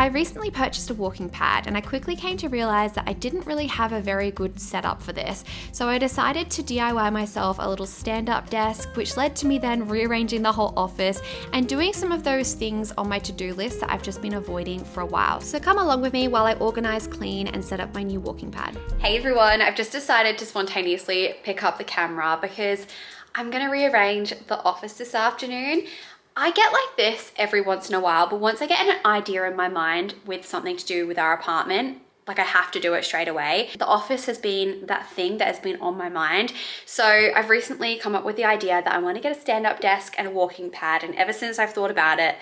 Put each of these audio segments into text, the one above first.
I recently purchased a walking pad and I quickly came to realize that I didn't really have a very good setup for this. So I decided to DIY myself a little stand-up desk, which led to me then rearranging the whole office and doing some of those things on my to-do list that I've just been avoiding for a while. So come along with me while I organize, clean, and set up my new walking pad. Hey everyone, I've just decided to spontaneously pick up the camera because I'm gonna rearrange the office this afternoon. I get like this every once in a while, but once I get an idea in my mind with something to do with our apartment, like I have to do it straight away. The office has been that thing that has been on my mind. So I've recently come up with the idea that I want to get a stand-up desk and a walking pad. And ever since I've thought about it,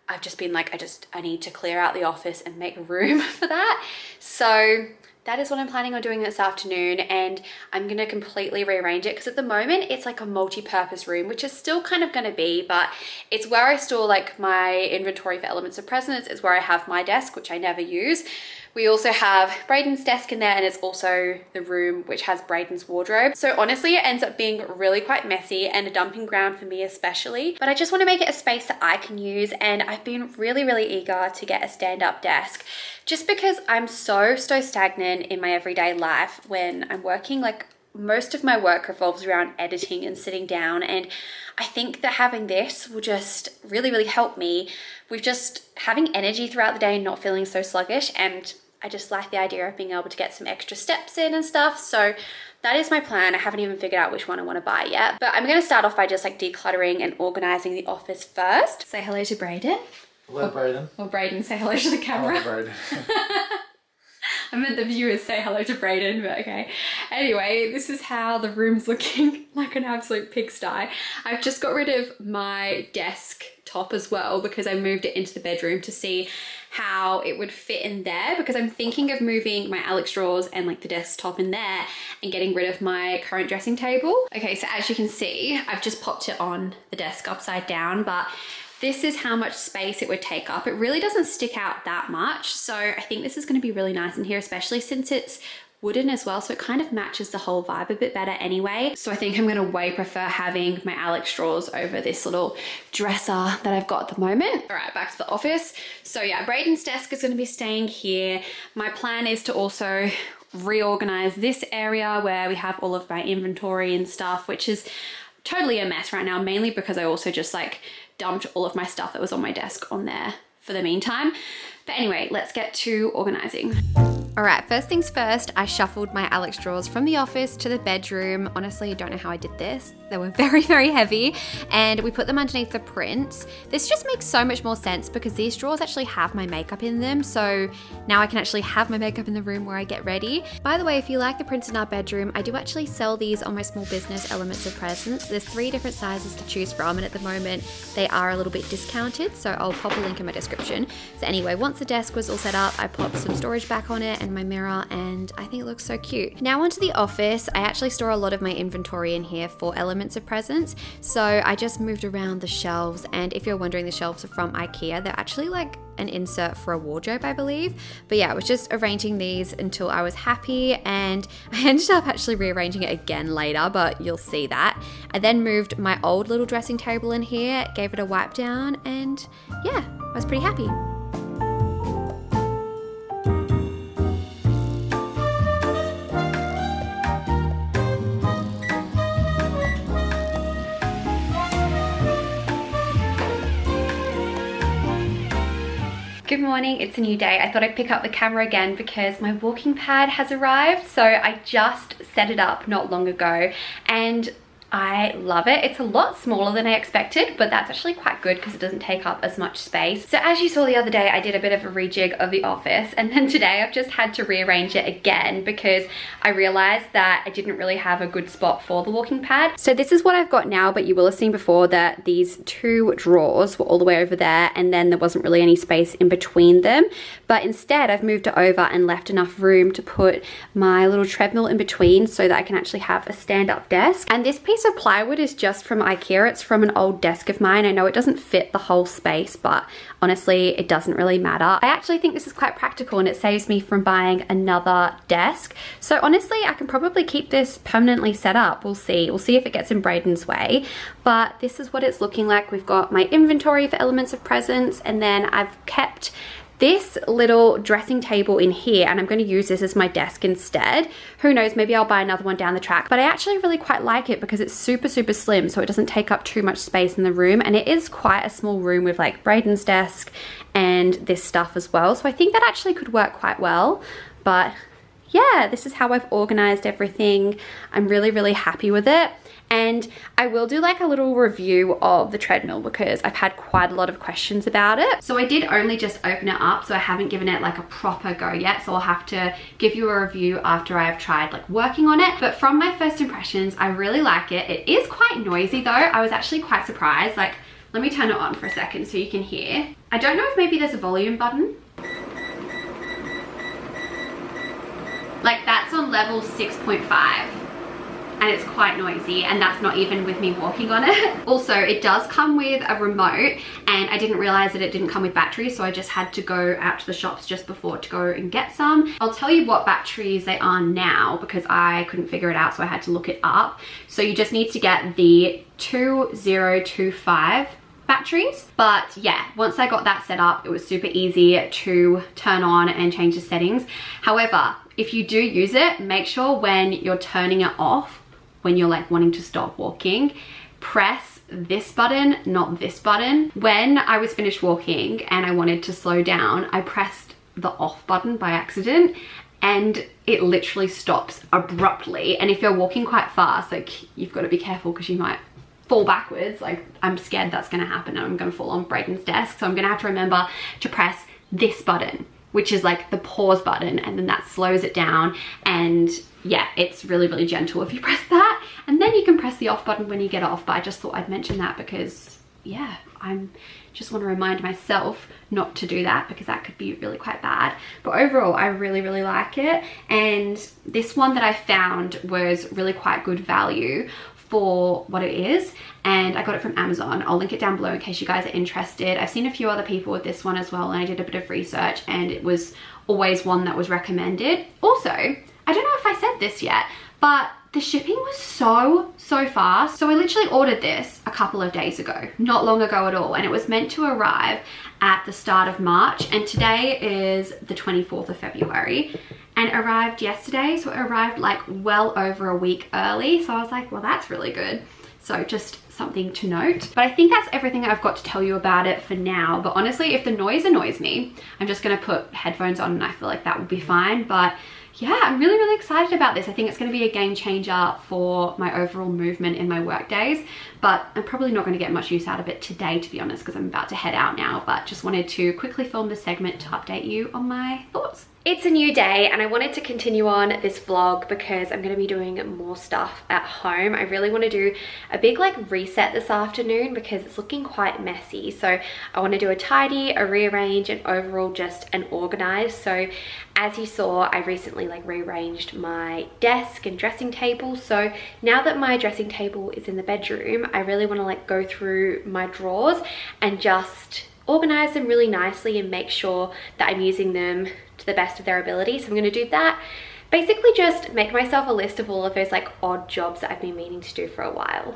I've just been like, I need to clear out the office and make room for that. So that is what I'm planning on doing this afternoon, and I'm gonna completely rearrange it because at the moment it's like a multi-purpose room, which is still kind of gonna be, but it's where I store like my inventory for elements of presence. It's where I have my desk, which I never use. We also have Braden's desk in there, and it's also the room which has Braden's wardrobe. So honestly, it ends up being really quite messy and a dumping ground for me especially, but I just want to make it a space that I can use, and I've been really eager to get a stand-up desk just because I'm so stagnant in my everyday life when I'm working. Like most of my work revolves around editing and sitting down, and I think that having this will just really help me with just having energy throughout the day and not feeling so sluggish. And I just like the idea of being able to get some extra steps in and stuff. So that is my plan. I haven't even figured out which one I want to buy yet, but I'm going to start off by just like decluttering and organizing the office first. Say hello to Braden. Hello, Braden. Or Braden, say hello to the camera. Hello, Braden. I meant the viewers say hello to Braden, but okay. Anyway, this is how the room's looking, like an absolute pigsty. I've just got rid of my desk top as well because I moved it into the bedroom to see how it would fit in there, because I'm thinking of moving my Alex drawers and like the desktop in there and getting rid of my current dressing table. Okay, so as you can see, I've just popped it on the desk upside down, but this is how much space it would take up. It really doesn't stick out that much. So I think this is gonna be really nice in here, especially since it's wooden as well. So it kind of matches the whole vibe a bit better anyway. So I think I'm gonna way prefer having my Alex drawers over this little dresser that I've got at the moment. All right, back to the office. So yeah, Braden's desk is gonna be staying here. My plan is to also reorganize this area where we have all of my inventory and stuff, which is totally a mess right now, mainly because I also just like dumped all of my stuff that was on my desk on there for the meantime. But anyway, let's get to organizing. All right, first things first, I shuffled my Alex drawers from the office to the bedroom. Honestly, I don't know how I did this. They were very heavy, and we put them underneath the prints. This just makes so much more sense because these drawers actually have my makeup in them. So now I can actually have my makeup in the room where I get ready. By the way, if you like the prints in our bedroom, I do actually sell these on my small business Elements of Presence. There's 3 different sizes to choose from, and at the moment they are a little bit discounted. So I'll pop a link in my description. So anyway, once the desk was all set up, I popped some storage back on it and my mirror, and I think it looks so cute. Now onto the office. I actually store a lot of my inventory in here for Elements of Presence. So I just moved around the shelves, and if you're wondering, the shelves are from IKEA. They're actually like an insert for a wardrobe, I believe. But yeah, I was just arranging these until I was happy, and I ended up actually rearranging it again later, but you'll see that. I then moved my old little dressing table in here, gave it a wipe down, and yeah, I was pretty happy. Good morning, it's a new day. I thought I'd pick up the camera again because my walking pad has arrived. So I just set it up not long ago and I love it. It's a lot smaller than I expected, but that's actually quite good because it doesn't take up as much space. So as you saw the other day, I did a bit of a rejig of the office, and then today I've just had to rearrange it again because I realized that I didn't really have a good spot for the walking pad. So this is what I've got now, but you will have seen before that these 2 drawers were all the way over there, and then there wasn't really any space in between them. But instead I've moved it over and left enough room to put my little treadmill in between so that I can actually have a stand-up desk. And this piece of plywood is just from IKEA. It's from an old desk of mine. I know it doesn't fit the whole space, but honestly, it doesn't really matter. I actually think this is quite practical and it saves me from buying another desk. So honestly, I can probably keep this permanently set up. We'll see. We'll see if it gets in Braden's way. But this is what it's looking like. We've got my inventory for Elements of Presence, and then I've kept this little dressing table in here, and I'm going to use this as my desk instead. Who knows, maybe I'll buy another one down the track, but I actually really quite like it because it's super slim, so it doesn't take up too much space in the room, and it is quite a small room with like Braden's desk and this stuff as well, so I think that actually could work quite well. But yeah, this is how I've organized everything. I'm really happy with it. And I will do like a little review of the treadmill because I've had quite a lot of questions about it. So I did only just open it up, so I haven't given it like a proper go yet. So I'll have to give you a review after I've tried like working on it. But from my first impressions, I really like it. It is quite noisy though. I was actually quite surprised. Like, let me turn it on for a second so you can hear. I don't know if maybe there's a volume button. Like that's on level 6.5. And it's quite noisy, and that's not even with me walking on it. Also, it does come with a remote, and I didn't realize that it didn't come with batteries, so I just had to go out to the shops just before to go and get some. I'll tell you what batteries they are now because I couldn't figure it out, so I had to look it up. So you just need to get the 2025 batteries. But yeah, once I got that set up, it was super easy to turn on and change the settings. However, if you do use it, make sure when you're turning it off, when you're like wanting to stop walking, press this button, not this button. When I was finished walking and I wanted to slow down, I pressed the off button by accident and it literally stops abruptly. And if you're walking quite fast, like you've got to be careful because you might fall backwards. Like I'm scared that's going to happen and I'm going to fall on Braden's desk. So I'm going to have to remember to press this button, which is like the pause button, and then that slows it down. And yeah, it's really gentle if you press that, and then you can press the off button when you get off. But I just thought I'd mention that because yeah, I'm just want to remind myself not to do that because that could be really quite bad. But overall, I really like it, and this one that I found was really quite good value for what it is, and I got it from Amazon. I'll link it down below in case you guys are interested. I've seen a few other people with this one as well, and I did a bit of research, and it was always one that was recommended. Also, I don't know if I said this yet, but the shipping was so fast. So I literally ordered this a couple of days ago, not long ago at all, and it was meant to arrive at the start of March, and today is the 24th of February. And it arrived yesterday, so it arrived like well over a week early. So I was like, well, that's really good. So just something to note. But I think that's everything I've got to tell you about it for now. But honestly, if the noise annoys me, I'm just gonna put headphones on and I feel like that will be fine. But yeah, I'm really excited about this. I think it's going to be a game changer for my overall movement in my work days, but I'm probably not going to get much use out of it today, to be honest, because I'm about to head out now. But just wanted to quickly film this segment to update you on my thoughts. It's a new day and I wanted to continue on this vlog because I'm going to be doing more stuff at home. I really want to do a big like reset this afternoon because it's looking quite messy. So I want to do a tidy, a rearrange, and overall just an organize. So as you saw, I recently like rearranged my desk and dressing table. So now that my dressing table is in the bedroom, I really want to like go through my drawers and just organize them really nicely and make sure that I'm using them to the best of their ability. So I'm going to do that. Basically just make myself a list of all of those like odd jobs that I've been meaning to do for a while.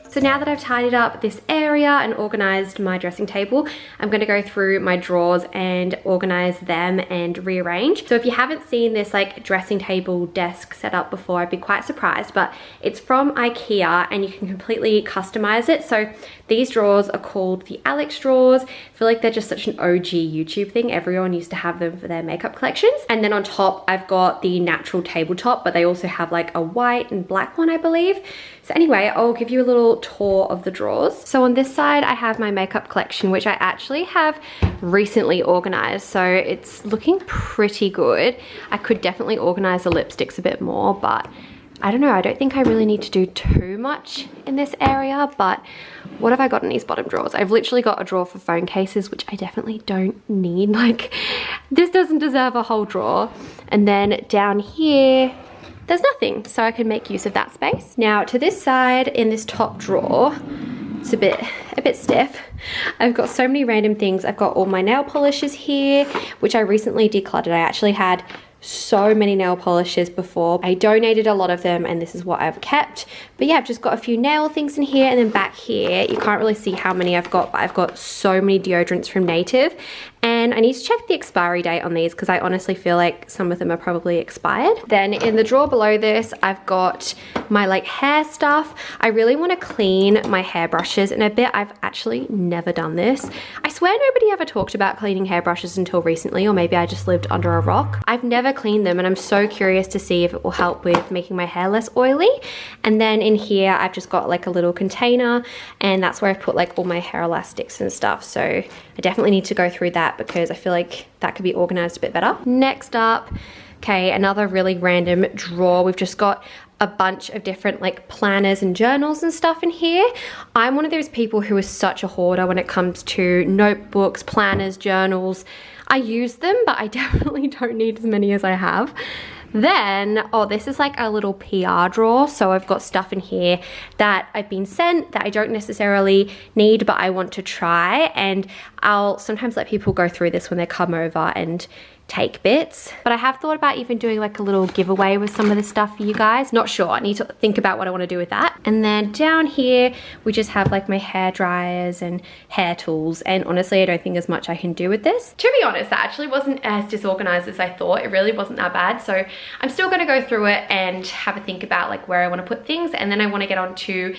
So now that I've tidied up this area and organized my dressing table, I'm going to go through my drawers and organize them and rearrange. So if you haven't seen this like dressing table desk set up before, I'd be quite surprised, but it's from IKEA and you can completely customize it. So these drawers are called the Alex drawers. I feel like they're just such an OG YouTube thing. Everyone used to have them for their makeup collections. And then on top, I've got the natural tabletop, but they also have like a white and black one, I believe. So anyway, I'll give you a little tour of the drawers. So on this side, I have my makeup collection, which I actually have recently organized. So it's looking pretty good. I could definitely organize the lipsticks a bit more, but I don't know. I don't think I really need to do too much in this area, but what have I got in these bottom drawers? I've literally got a drawer for phone cases, which I definitely don't need. Like, this doesn't deserve a whole drawer. And then down here, there's nothing, so I can make use of that space. Now to this side in this top drawer, it's a bit stiff. I've got so many random things. I've got all my nail polishes here, which I recently decluttered. I actually had so many nail polishes before. I donated a lot of them and this is what I've kept. But yeah, I've just got a few nail things in here, and then back here, you can't really see how many I've got, but I've got so many deodorants from Native. And I need to check the expiry date on these because I honestly feel like some of them are probably expired. Then in the drawer below this, I've got my like hair stuff. I really want to clean my hairbrushes in a bit. I've actually never done this. I swear nobody ever talked about cleaning hairbrushes until recently, or maybe I just lived under a rock. I've never cleaned them and I'm so curious to see if it will help with making my hair less oily. And then in here, I've just got like a little container, and that's where I've put like all my hair elastics and stuff. So I definitely need to go through that because I feel like that could be organized a bit better. Next up, okay, another really random drawer. We've just got a bunch of different like planners and journals and stuff in here. I'm one of those people who is such a hoarder when it comes to notebooks, planners, journals. I use them, but I definitely don't need as many as I have. Then, oh, this is like a little PR drawer. So I've got stuff in here that I've been sent that I don't necessarily need, but I want to try. And I'll sometimes let people go through this when they come over and take bits. But I have thought about even doing like a little giveaway with some of this stuff for you guys. Not sure, I need to think about what I want to do with that. And then down here, we just have like my hair dryers and hair tools. And honestly, I don't think there's much I can do with this. To be honest, that actually wasn't as disorganized as I thought. It really wasn't that bad. So I'm still gonna go through it and have a think about like where I want to put things. And then I want to get on to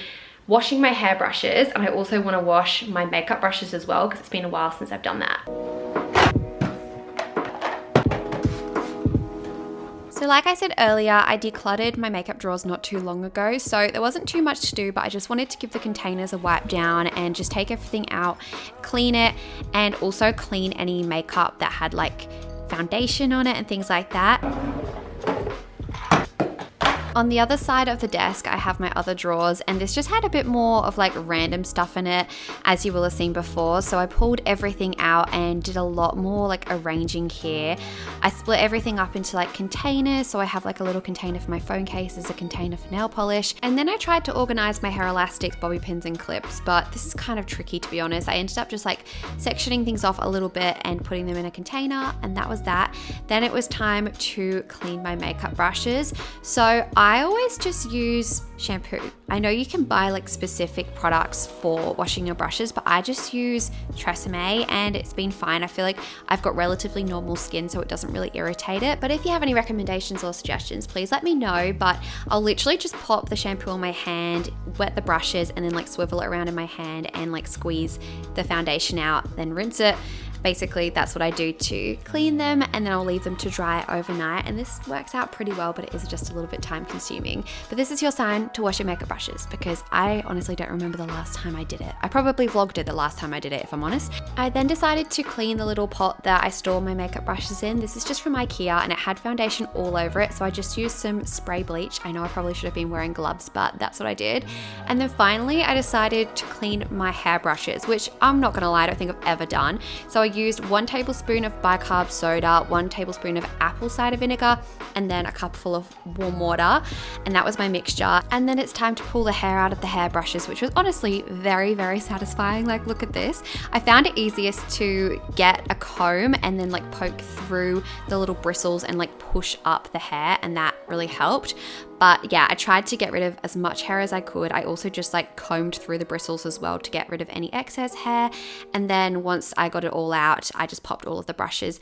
washing my hairbrushes. And I also want to wash my makeup brushes as well, because it's been a while since I've done that. So like I said earlier, I decluttered my makeup drawers not too long ago, so there wasn't too much to do, but I just wanted to give the containers a wipe down and just take everything out, clean it, and also clean any makeup that had like foundation on it and things like that. On the other side of the desk, I have my other drawers, and this just had a bit more of like random stuff in it, as you will have seen before. So I pulled everything out and did a lot more like arranging here. I split everything up into like containers. So I have like a little container for my phone cases, a container for nail polish. And then I tried to organize my hair elastics, bobby pins and clips, but this is kind of tricky to be honest. I ended up just like sectioning things off a little bit and putting them in a container, and that was that. Then it was time to clean my makeup brushes. So I always just use shampoo. I know you can buy like specific products for washing your brushes, but I just use Tresemme and it's been fine. I feel like I've got relatively normal skin, so it doesn't really irritate it. But if you have any recommendations or suggestions, please let me know. But I'll literally just pop the shampoo on my hand, wet the brushes, and then like swivel it around in my hand and like squeeze the foundation out, then rinse it. Basically, that's what I do to clean them, and then I'll leave them to dry overnight, and this works out pretty well, but it is just a little bit time consuming. But this is your sign to wash your makeup brushes, because I honestly don't remember the last time I did it. I probably vlogged it the last time I did it, if I'm honest. I then decided to clean the little pot that I store my makeup brushes in. This is just from IKEA, and it had foundation all over it, so I just used some spray bleach. I know I probably should have been wearing gloves, but that's what I did. And then finally, I decided to clean my hair brushes, which I'm not gonna lie, I don't think I've ever done. So I used 1 tablespoon of bicarb soda, 1 tablespoon of apple cider vinegar, and then a cupful of warm water, and that was my mixture. And then it's time to pull the hair out of the hair brushes, which was honestly very, very satisfying. Like, look at this. I found it easiest to get a comb and then like poke through the little bristles and like push up the hair, and that really helped. But yeah, I tried to get rid of as much hair as I could. I also just like combed through the bristles as well to get rid of any excess hair. And then once I got it all out, I just popped all of the brushes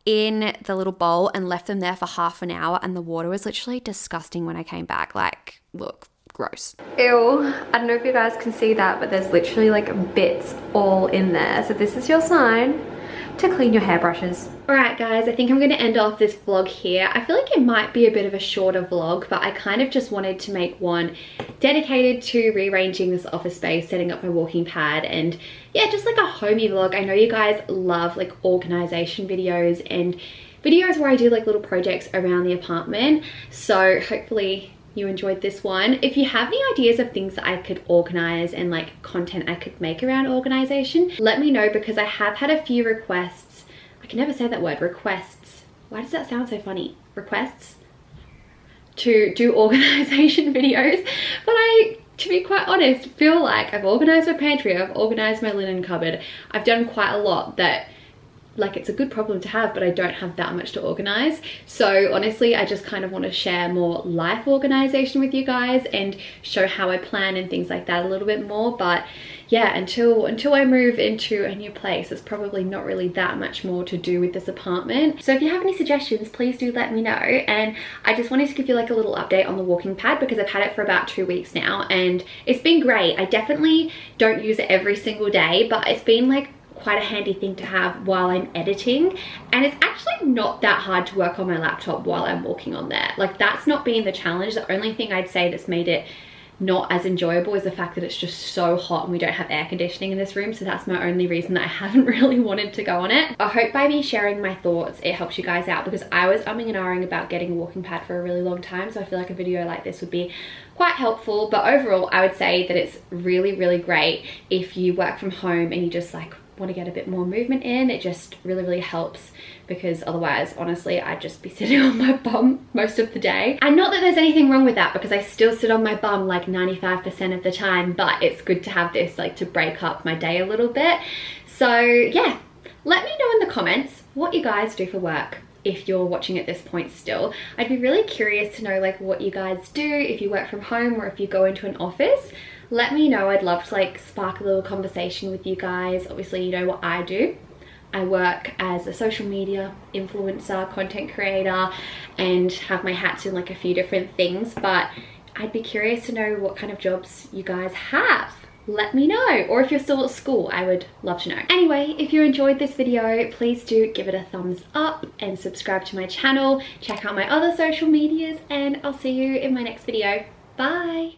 in the little bowl and left them there for half an hour. And the water was literally disgusting when I came back. Like, look, gross. Ew, I don't know if you guys can see that, but there's literally like bits all in there. So this is your sign to clean your hairbrushes. Alright guys, I think I'm going to end off this vlog here. I feel like it might be a bit of a shorter vlog, but I kind of just wanted to make one dedicated to rearranging this office space, setting up my walking pad, and yeah, just like a homey vlog. I know you guys love like organization videos and videos where I do like little projects around the apartment, so hopefully you enjoyed this one. If you have any ideas of things that I could organize and like content I could make around organization, let me know, because I have had a few requests. I can never say that word, requests. Why does that sound so funny? Requests to do organization videos, but I, to be quite honest, feel like I've organized my pantry, I've organized my linen cupboard, I've done quite a lot that like, it's a good problem to have, but I don't have that much to organize. So honestly, I just kind of want to share more life organization with you guys and show how I plan and things like that a little bit more. But yeah, until I move into a new place, there's probably not really that much more to do with this apartment. So if you have any suggestions, please do let me know. And I just wanted to give you like a little update on the walking pad, because I've had it for about 2 weeks now and it's been great. I definitely don't use it every single day, but it's been like quite a handy thing to have while I'm editing, and it's actually not that hard to work on my laptop while I'm walking on there. Like, that's not been the challenge. The only thing I'd say that's made it not as enjoyable is the fact that it's just so hot and we don't have air conditioning in this room, so that's my only reason that I haven't really wanted to go on it. I hope by me sharing my thoughts it helps you guys out, because I was umming and ahhing about getting a walking pad for a really long time, so I feel like a video like this would be quite helpful. But overall, I would say that it's really, really great if you work from home and you just like want to get a bit more movement in. It just really, really helps, because otherwise, honestly, I'd just be sitting on my bum most of the day. And not that there's anything wrong with that, because I still sit on my bum like 95% of the time, but it's good to have this like to break up my day a little bit. So yeah, let me know in the comments what you guys do for work if you're watching at this point still. I'd be really curious to know like what you guys do, if you work from home or if you go into an office. Let me know. I'd love to like spark a little conversation with you guys. Obviously, you know what I do. I work as a social media influencer, content creator, and have my hats in like a few different things, but I'd be curious to know what kind of jobs you guys have. Let me know. Or if you're still at school, I would love to know. Anyway, if you enjoyed this video, please do give it a thumbs up and subscribe to my channel. Check out my other social medias, and I'll see you in my next video. Bye.